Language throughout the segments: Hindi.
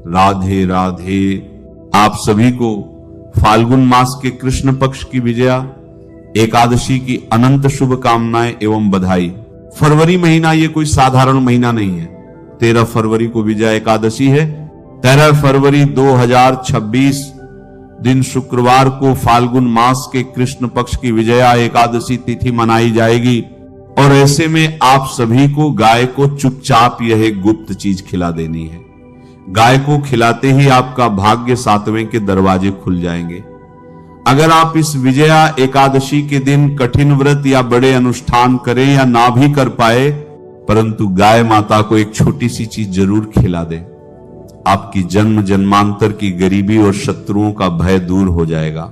राधे राधे। आप सभी को फाल्गुन मास के कृष्ण पक्ष की विजया एकादशी की अनंत शुभकामनाएं एवं बधाई। फरवरी महीना ये कोई साधारण महीना नहीं है। 13 फरवरी को विजया एकादशी है। 13 फरवरी 2026 दिन शुक्रवार को फाल्गुन मास के कृष्ण पक्ष की विजया एकादशी तिथि मनाई जाएगी। और ऐसे में आप सभी को गाय को चुपचाप यह एक गुप्त चीज खिला देनी है। गाय को खिलाते ही आपका भाग्य 7वें के दरवाजे खुल जाएंगे। अगर आप इस विजया एकादशी के दिन कठिन व्रत या बड़े अनुष्ठान करें या ना भी कर पाए, परंतु गाय माता को एक छोटी सी चीज जरूर खिला दें, आपकी जन्म जन्मांतर की गरीबी और शत्रुओं का भय दूर हो जाएगा।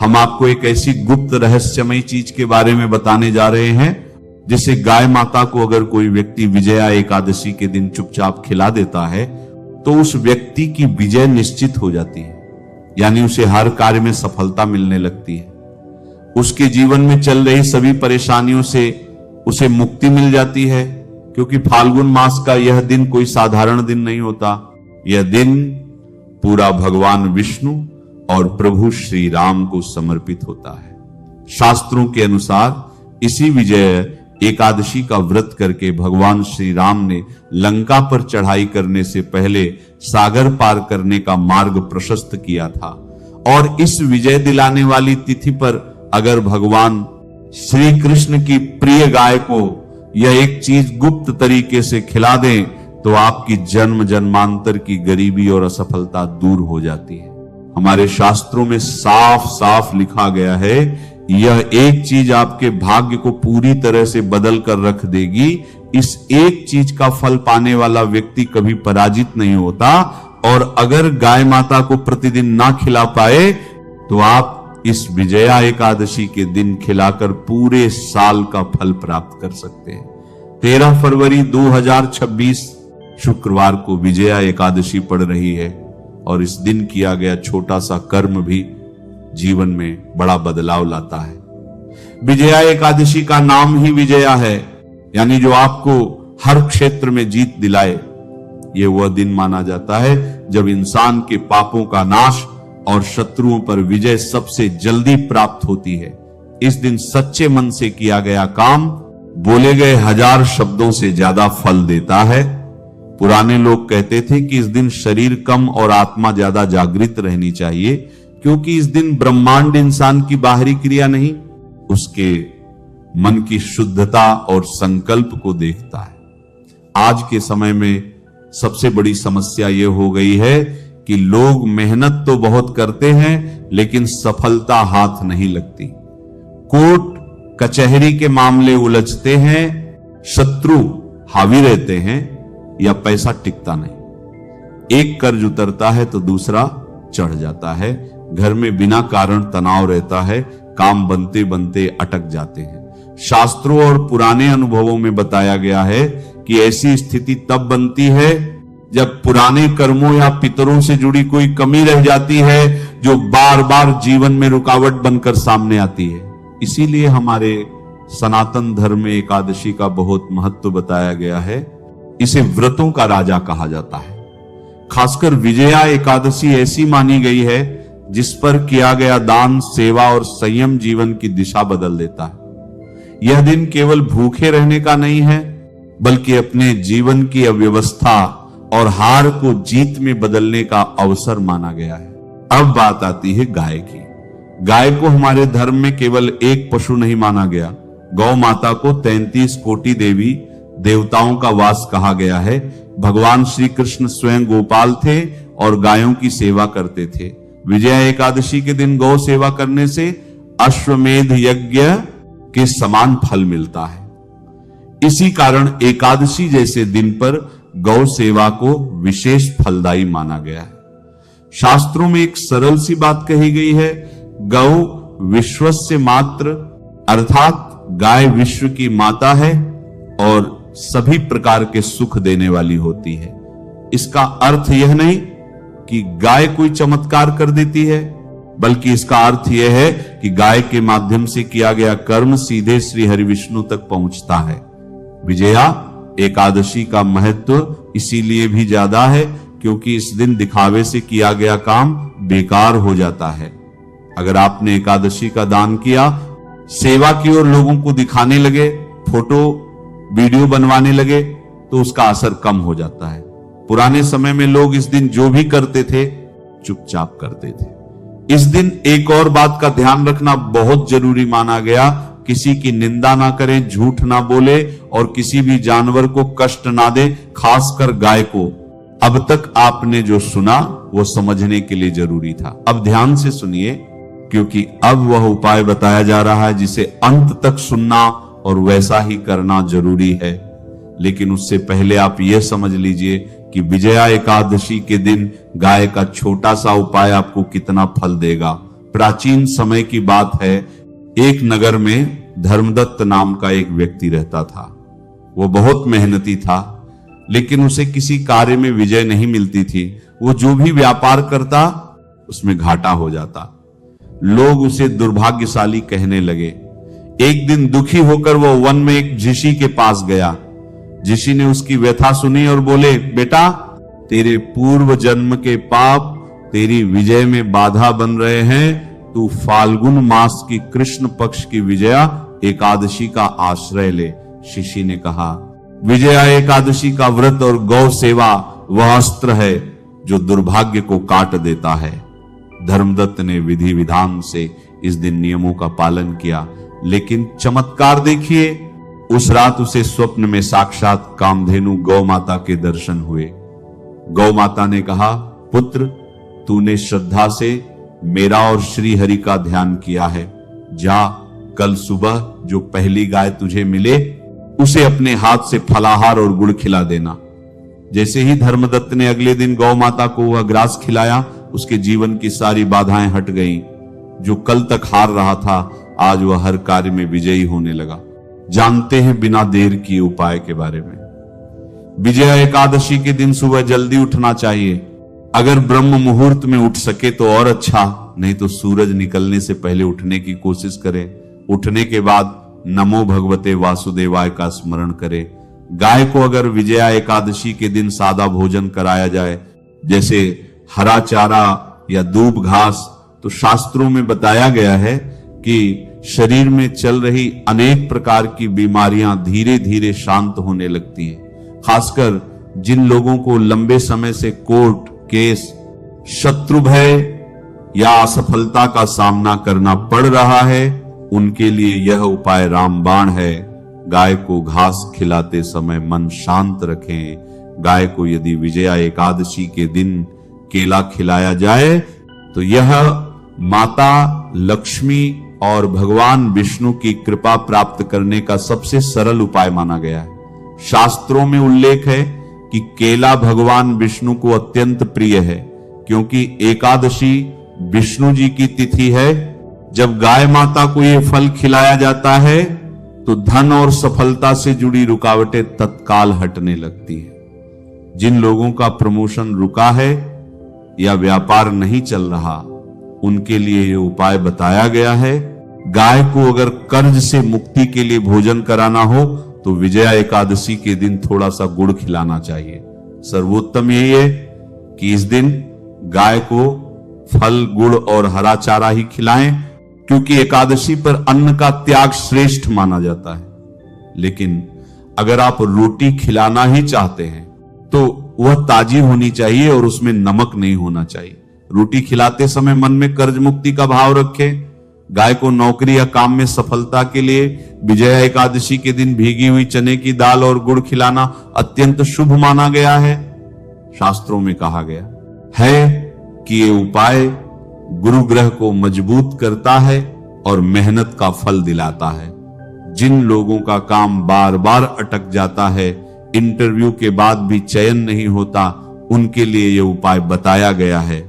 हम आपको एक ऐसी गुप्त रहस्यमयी चीज के बारे में बताने जा रहे हैं जिसे गाय माता को अगर कोई व्यक्ति विजया एकादशी के दिन चुपचाप खिला देता है तो उस व्यक्ति की विजय निश्चित हो जाती है, यानी उसे हर कार्य में सफलता मिलने लगती है। उसके जीवन में चल रही सभी परेशानियों से उसे मुक्ति मिल जाती है, क्योंकि फाल्गुन मास का यह दिन कोई साधारण दिन नहीं होता। यह दिन पूरा भगवान विष्णु और प्रभु श्री राम को समर्पित होता है। शास्त्रों के अनुसार इसी विजय एकादशी का व्रत करके भगवान श्री राम ने लंका पर चढ़ाई करने से पहले सागर पार करने का मार्ग प्रशस्त किया था। और इस विजय दिलाने वाली तिथि पर अगर भगवान श्री कृष्ण की प्रिय गाय को यह एक चीज गुप्त तरीके से खिला दें तो आपकी जन्म जन्मांतर की गरीबी और असफलता दूर हो जाती है। हमारे शास्त्रों में साफ साफ लिखा गया है, यह एक चीज आपके भाग्य को पूरी तरह से बदल कर रख देगी। इस एक चीज का फल पाने वाला व्यक्ति कभी पराजित नहीं होता। और अगर गाय माता को प्रतिदिन ना खिला पाए तो आप इस विजया एकादशी के दिन खिलाकर पूरे साल का फल प्राप्त कर सकते हैं। 13 फरवरी 2026 शुक्रवार को विजया एकादशी पड़ रही है और इस दिन किया गया छोटा सा कर्म भी जीवन में बड़ा बदलाव लाता है। विजया एकादशी का नाम ही विजया है, यानी जो आपको हर क्षेत्र में जीत दिलाए। यह वह दिन माना जाता है जब इंसान के पापों का नाश और शत्रुओं पर विजय सबसे जल्दी प्राप्त होती है। इस दिन सच्चे मन से किया गया काम बोले गए 1000 शब्दों से ज्यादा फल देता है। पुराने लोग कहते थे कि इस दिन शरीर कम और आत्मा ज्यादा जागृत रहनी चाहिए, क्योंकि इस दिन ब्रह्मांड इंसान की बाहरी क्रिया नहीं, उसके मन की शुद्धता और संकल्प को देखता है। आज के समय में सबसे बड़ी समस्या यह हो गई है कि लोग मेहनत तो बहुत करते हैं लेकिन सफलता हाथ नहीं लगती। कोर्ट कचहरी के मामले उलझते हैं, शत्रु हावी रहते हैं या पैसा टिकता नहीं। एक कर्ज उतरता है तो दूसरा चढ़ जाता है। घर में बिना कारण तनाव रहता है, काम बनते बनते अटक जाते हैं। शास्त्रों और पुराने अनुभवों में बताया गया है कि ऐसी स्थिति तब बनती है जब पुराने कर्मों या पितरों से जुड़ी कोई कमी रह जाती है जो बार बार जीवन में रुकावट बनकर सामने आती है। इसीलिए हमारे सनातन धर्म में एकादशी का बहुत महत्व बताया गया है। इसे व्रतों का राजा कहा जाता है। खासकर विजया एकादशी ऐसी मानी गई है जिस पर किया गया दान, सेवा और संयम जीवन की दिशा बदल देता है। यह दिन केवल भूखे रहने का नहीं है, बल्कि अपने जीवन की अव्यवस्था और हार को जीत में बदलने का अवसर माना गया है। अब बात आती है गाय की। गाय को हमारे धर्म में केवल एक पशु नहीं माना गया। गौ माता को 33 कोटि देवी देवताओं का वास कहा गया है। भगवान श्री कृष्ण स्वयं गोपाल थे और गायों की सेवा करते थे। विजया एकादशी के दिन गौ सेवा करने से अश्वमेध यज्ञ के समान फल मिलता है। इसी कारण एकादशी जैसे दिन पर गौ सेवा को विशेष फलदायी माना गया है। शास्त्रों में एक सरल सी बात कही गई है, गौ विश्वस्य मात्र, अर्थात गाय विश्व की माता है और सभी प्रकार के सुख देने वाली होती है। इसका अर्थ यह नहीं कि गाय कोई चमत्कार कर देती है, बल्कि इसका अर्थ यह है कि गाय के माध्यम से किया गया कर्म सीधे श्री हरि विष्णु तक पहुंचता है। विजया एकादशी का महत्व इसीलिए भी ज्यादा है क्योंकि इस दिन दिखावे से किया गया काम बेकार हो जाता है। अगर आपने एकादशी का दान किया, सेवा की ओर लोगों को दिखाने लगे, फोटो वीडियो बनवाने लगे, तो उसका असर कम हो जाता है। पुराने समय में लोग इस दिन जो भी करते थे चुपचाप करते थे। इस दिन एक और बात का ध्यान रखना बहुत जरूरी माना गया, किसी की निंदा ना करें, झूठ ना बोले और किसी भी जानवर को कष्ट ना दे, खासकर गाय को। अब तक आपने जो सुना वो समझने के लिए जरूरी था। अब ध्यान से सुनिए, क्योंकि अब वह उपाय बताया जा रहा है जिसे अंत तक सुनना और वैसा ही करना जरूरी है। लेकिन उससे पहले आप यह समझ लीजिए कि विजया एकादशी के दिन गाय का छोटा सा उपाय आपको कितना फल देगा। प्राचीन समय की बात है, एक नगर में धर्मदत्त नाम का एक व्यक्ति रहता था। वो बहुत मेहनती था, लेकिन उसे किसी कार्य में विजय नहीं मिलती थी। वो जो भी व्यापार करता उसमें घाटा हो जाता। लोग उसे दुर्भाग्यशाली कहने लगे। एक दिन दुखी होकर वो वन में एक ऋषि के पास गया। ऋषि ने उसकी व्यथा सुनी और बोले, बेटा, तेरे पूर्व जन्म के पाप तेरी विजय में बाधा बन रहे हैं। तू फाल्गुन मास की कृष्ण पक्ष की विजया एकादशी का आश्रय ले। ऋषि ने कहा, विजया एकादशी का व्रत और गौ सेवा वह अस्त्र है जो दुर्भाग्य को काट देता है। धर्मदत्त ने विधि विधान से इस दिन नियमों का पालन किया, लेकिन चमत्कार देखिए, उस रात उसे स्वप्न में साक्षात कामधेनु गौ माता के दर्शन हुए। गौ माता ने कहा, पुत्र, तूने श्रद्धा से मेरा और श्री हरि का ध्यान किया है। जा, कल सुबह जो पहली गाय तुझे मिले उसे अपने हाथ से फलाहार और गुड़ खिला देना। जैसे ही धर्मदत्त ने अगले दिन गौ माता को वह ग्रास खिलाया, उसके जीवन की सारी बाधाएं हट गईं। जो कल तक हार रहा था, आज वह हर कार्य में विजयी होने लगा। जानते हैं बिना देर किए उपाय के बारे में। विजया एकादशी के दिन सुबह जल्दी उठना चाहिए। अगर ब्रह्म मुहूर्त में उठ सके तो और अच्छा, नहीं तो सूरज निकलने से पहले उठने की कोशिश करें। उठने के बाद नमो भगवते वासुदेवाय का स्मरण करें। गाय को अगर विजया एकादशी के दिन सादा भोजन कराया जाए, जैसे हरा चारा या दूब घास, तो शास्त्रों में बताया गया है कि शरीर में चल रही अनेक प्रकार की बीमारियां धीरे धीरे शांत होने लगती हैं। खासकर जिन लोगों को लंबे समय से कोर्ट केस, शत्रु भय या असफलता का सामना करना पड़ रहा है, उनके लिए यह उपाय रामबाण है। गाय को घास खिलाते समय मन शांत रखें। गाय को यदि विजया एकादशी के दिन केला खिलाया जाए तो यह माता लक्ष्मी और भगवान विष्णु की कृपा प्राप्त करने का सबसे सरल उपाय माना गया है। शास्त्रों में उल्लेख है कि केला भगवान विष्णु को अत्यंत प्रिय है, क्योंकि एकादशी विष्णु जी की तिथि है। जब गाय माता को यह फल खिलाया जाता है तो धन और सफलता से जुड़ी रुकावटें तत्काल हटने लगती है। जिन लोगों का प्रमोशन रुका है या व्यापार नहीं चल रहा, उनके लिए यह उपाय बताया गया है। गाय को अगर कर्ज से मुक्ति के लिए भोजन कराना हो तो विजया एकादशी के दिन थोड़ा सा गुड़ खिलाना चाहिए। सर्वोत्तम यही है कि इस दिन गाय को फल, गुड़ और हरा चारा ही खिलाएं, क्योंकि एकादशी पर अन्न का त्याग श्रेष्ठ माना जाता है। लेकिन अगर आप रोटी खिलाना ही चाहते हैं तो वह ताजी होनी चाहिए और उसमें नमक नहीं होना चाहिए। रोटी खिलाते समय मन में कर्ज मुक्ति का भाव रखें। गाय को नौकरी या काम में सफलता के लिए विजया एकादशी के दिन भीगी हुई चने की दाल और गुड़ खिलाना अत्यंत शुभ माना गया है। शास्त्रों में कहा गया है कि ये उपाय गुरु ग्रह को मजबूत करता है और मेहनत का फल दिलाता है। जिन लोगों का काम बार बार अटक जाता है, इंटरव्यू के बाद भी चयन नहीं होता, उनके लिए यह उपाय बताया गया है।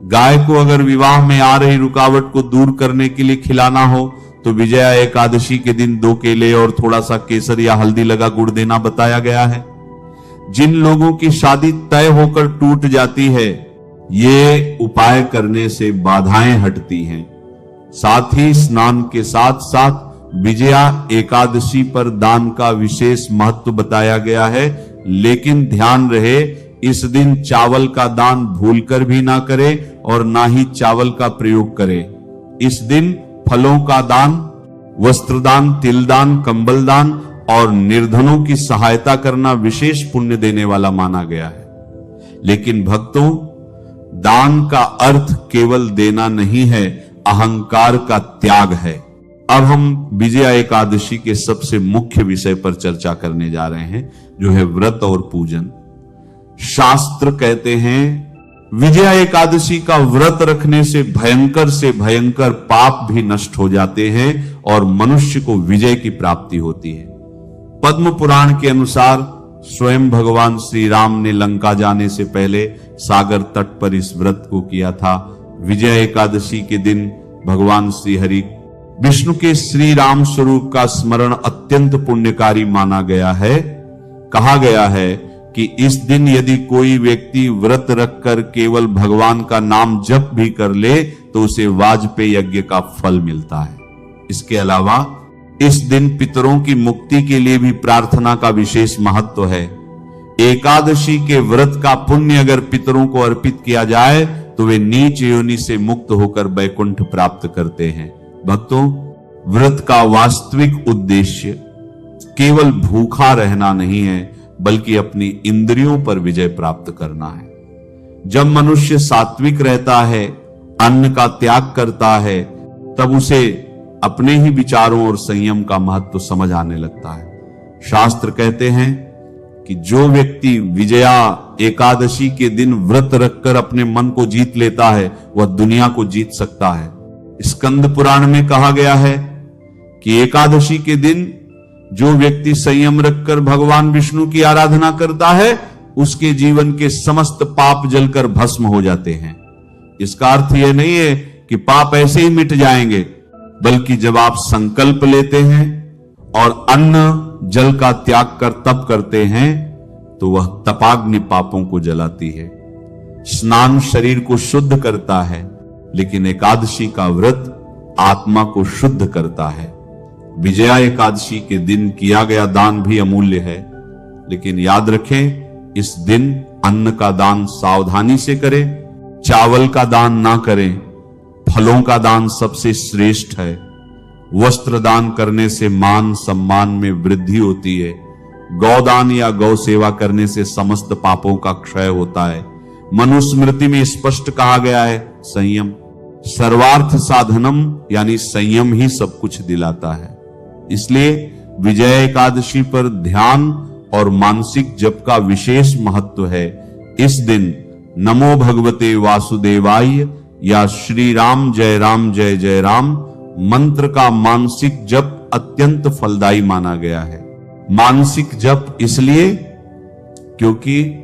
गाय को अगर विवाह में आ रही रुकावट को दूर करने के लिए खिलाना हो तो विजया एकादशी के दिन 2 केले और थोड़ा सा केसर या हल्दी लगा गुड़ देना बताया गया है। जिन लोगों की शादी तय होकर टूट जाती है, ये उपाय करने से बाधाएं हटती हैं। साथ ही स्नान के साथ साथ विजया एकादशी पर दान का विशेष महत्व बताया गया है। लेकिन ध्यान रहे इस दिन चावल का दान भूलकर भी ना करे और ना ही चावल का प्रयोग करे। इस दिन फलों का दान, वस्त्रदान, तिलदान, कंबल दान और निर्धनों की सहायता करना विशेष पुण्य देने वाला माना गया है। लेकिन भक्तों, दान का अर्थ केवल देना नहीं है, अहंकार का त्याग है। अब हम विजया एकादशी के सबसे मुख्य विषय पर चर्चा करने जा रहे हैं, जो है व्रत और पूजन। शास्त्र कहते हैं विजया एकादशी का व्रत रखने से भयंकर पाप भी नष्ट हो जाते हैं और मनुष्य को विजय की प्राप्ति होती है। पद्म पुराण के अनुसार स्वयं भगवान श्री राम ने लंका जाने से पहले सागर तट पर इस व्रत को किया था। विजया एकादशी के दिन भगवान श्री हरि विष्णु के श्री राम स्वरूप का स्मरण अत्यंत पुण्यकारी माना गया है। कहा गया है कि इस दिन यदि कोई व्यक्ति व्रत रखकर केवल भगवान का नाम जप भी कर ले तो उसे वाजपेयी यज्ञ का फल मिलता है। इसके अलावा इस दिन पितरों की मुक्ति के लिए भी प्रार्थना का विशेष महत्व है। एकादशी के व्रत का पुण्य अगर पितरों को अर्पित किया जाए तो वे नीच योनि से मुक्त होकर वैकुंठ प्राप्त करते हैं। भक्तों, व्रत का वास्तविक उद्देश्य केवल भूखा रहना नहीं है, बल्कि अपनी इंद्रियों पर विजय प्राप्त करना है। जब मनुष्य सात्विक रहता है, अन्न का त्याग करता है, तब उसे अपने ही विचारों और संयम का महत्व समझ आने लगता है। शास्त्र कहते हैं कि जो व्यक्ति विजया एकादशी के दिन व्रत रखकर अपने मन को जीत लेता है, वह दुनिया को जीत सकता है। स्कंद पुराण में कहा गया है कि एकादशी के दिन जो व्यक्ति संयम रखकर भगवान विष्णु की आराधना करता है, उसके जीवन के समस्त पाप जलकर भस्म हो जाते हैं। इसका अर्थ यह नहीं है कि पाप ऐसे ही मिट जाएंगे, बल्कि जब आप संकल्प लेते हैं और अन्न जल का त्याग कर तप करते हैं, तो वह तपाग्नि पापों को जलाती है। स्नान शरीर को शुद्ध करता है, लेकिन एकादशी का व्रत आत्मा को शुद्ध करता है। विजया एकादशी के दिन किया गया दान भी अमूल्य है, लेकिन याद रखें, इस दिन अन्न का दान सावधानी से करें, चावल का दान ना करें। फलों का दान सबसे श्रेष्ठ है। वस्त्र दान करने से मान सम्मान में वृद्धि होती है। गौदान या गौ सेवा करने से समस्त पापों का क्षय होता है। मनुस्मृति में स्पष्ट कहा गया है, संयम सर्वार्थ साधनम, यानी संयम ही सब कुछ दिलाता है। इसलिए विजय एकादशी पर ध्यान और मानसिक जप का विशेष महत्व है। इस दिन नमो भगवते वासुदेवाय या श्री राम जय जय राम मंत्र का मानसिक जप अत्यंत फलदायी माना गया है। मानसिक जप इसलिए क्योंकि